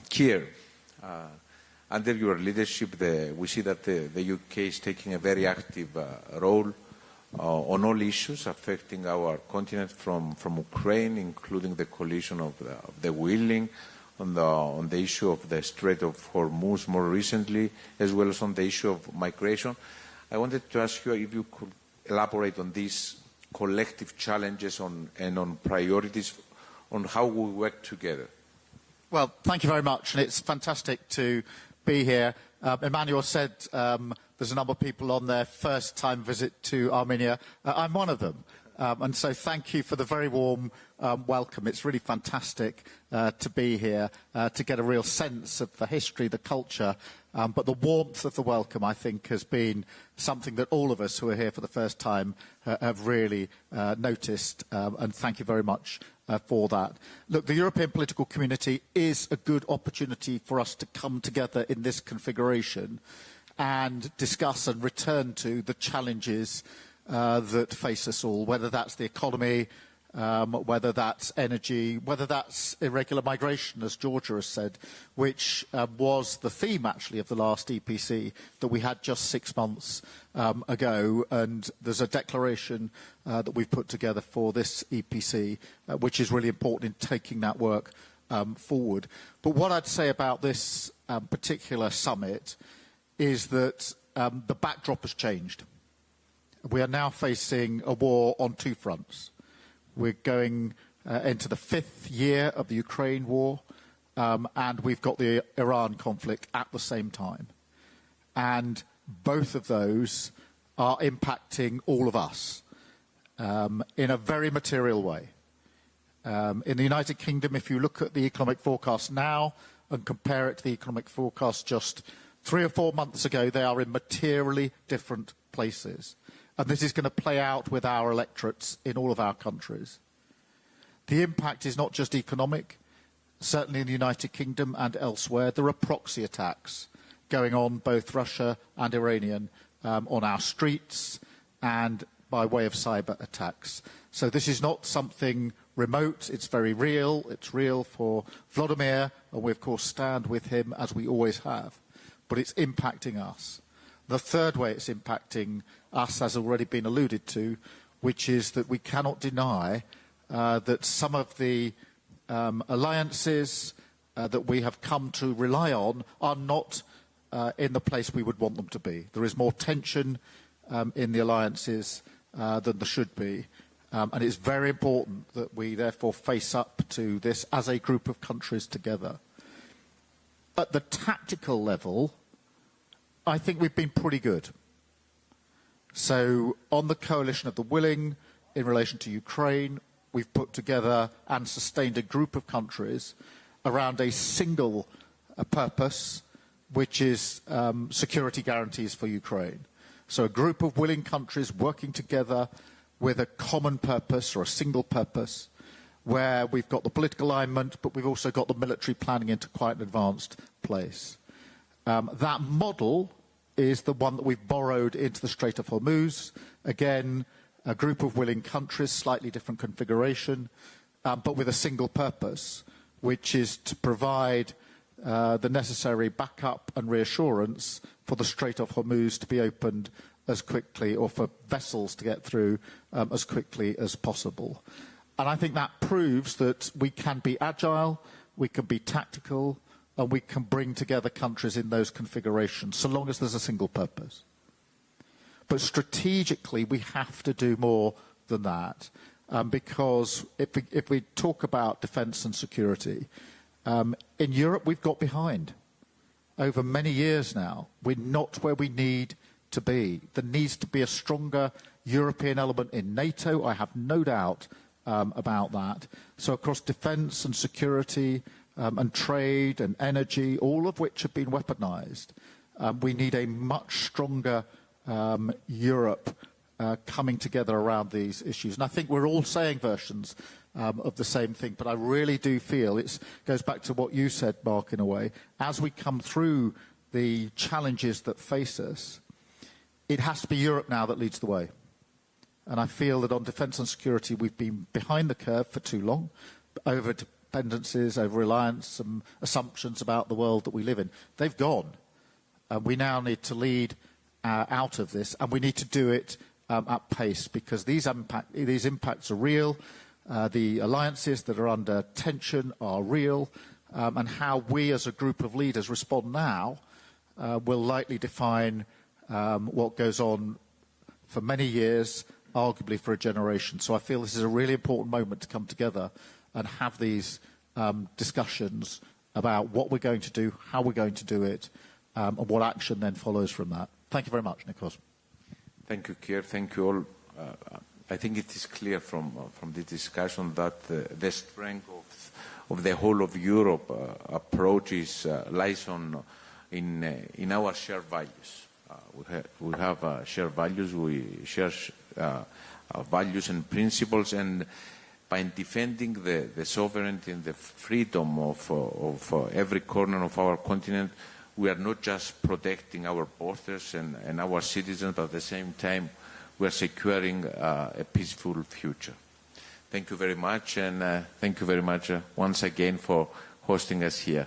Keir, under your leadership, we see that the UK is taking a very active role on all issues affecting our continent from Ukraine, including the coalition of the willing, on the issue of the Strait of Hormuz more recently, as well as on the issue of migration. I wanted to ask you if you could elaborate on these collective challenges and on priorities on how we work together. Well, thank you very much, and it's fantastic to be here. Emmanuel said there's a number of people on their first-time visit to Armenia. I'm one of them. And so thank you for the very warm welcome. It's really fantastic to be here, to get a real sense of the history, the culture, but the warmth of the welcome, I think, has been something that all of us who are here for the first time have really noticed, and thank you very much for that. Look, the European political community is a good opportunity for us to come together in this configuration and discuss and return to the challenges that face us all, whether that's the economy, whether that's energy, whether that's irregular migration, as Georgia has said, which was the theme, actually, of the last EPC that we had just 6 months ago. And there's a declaration that we've put together for this EPC, which is really important in taking that work forward. But what I'd say about this particular summit is that the backdrop has changed. We are now facing a war on two fronts. We're going into the 5th year of the Ukraine war, and we've got the Iran conflict at the same time. And both of those are impacting all of us in a very material way. In the United Kingdom, if you look at the economic forecast now and compare it to the economic forecast just 3 or 4 months ago, they are in materially different places. And this is going to play out with our electorates in all of our countries. The impact is not just economic. Certainly in the United Kingdom and elsewhere, there are proxy attacks going on, both Russia and Iranian, on our streets and by way of cyber attacks. So this is not something remote. It's very real. It's real for Vladimir, and we, of course, stand with him, as we always have. But it's impacting us. The third way it's impacting us has already been alluded to, which is that we cannot deny that some of the alliances that we have come to rely on are not in the place we would want them to be. There is more tension in the alliances than there should be. And it's very important that we therefore face up to this as a group of countries together. At the tactical level, I think we've been pretty good. So on the coalition of the willing, in relation to Ukraine, we've put together and sustained a group of countries around a single purpose, which is security guarantees for Ukraine. So a group of willing countries working together with a common purpose or a single purpose, where we've got the political alignment, but we've also got the military planning into quite an advanced place. That model is the one that we've borrowed into the Strait of Hormuz. Again, a group of willing countries, slightly different configuration, but with a single purpose, which is to provide the necessary backup and reassurance for the Strait of Hormuz to be opened as quickly, or for vessels to get through as quickly as possible. And I think that proves that we can be agile, we can be tactical, and we can bring together countries in those configurations, so long as there's a single purpose. But strategically, we have to do more than that, because if we talk about defence and security, in Europe we've got behind. Over many years now, we're not where we need to be. There needs to be a stronger European element in NATO, I have no doubt about that. So across defence and security, and trade and energy, all of which have been weaponised, we need a much stronger Europe coming together around these issues. And I think we're all saying versions of the same thing, but I really do feel it goes back to what you said, Mark, in a way. As we come through the challenges that face us, it has to be Europe now that leads the way. And I feel that on defence and security, we've been behind the curve for too long, dependencies, over reliance, some assumptions about the world that we live in. They've gone. We now need to lead out of this, and we need to do it at pace, because these impacts are real. The alliances that are under tension are real, and how we as a group of leaders respond now will likely define what goes on for many years, arguably for a generation. So I feel this is a really important moment to come together and have these discussions about what we're going to do, how we're going to do it, and what action then follows from that. Thank you very much, Nikos. Thank you, Keir. Thank you all. I think it is clear from the discussion that the strength of the whole of Europe approach lies in our shared values. We have shared values. We share values and principles, and by defending the sovereignty and the freedom of every corner of our continent, we are not just protecting our borders and our citizens, but at the same time, we are securing a peaceful future. Thank you very much, and thank you very much once again for hosting us here.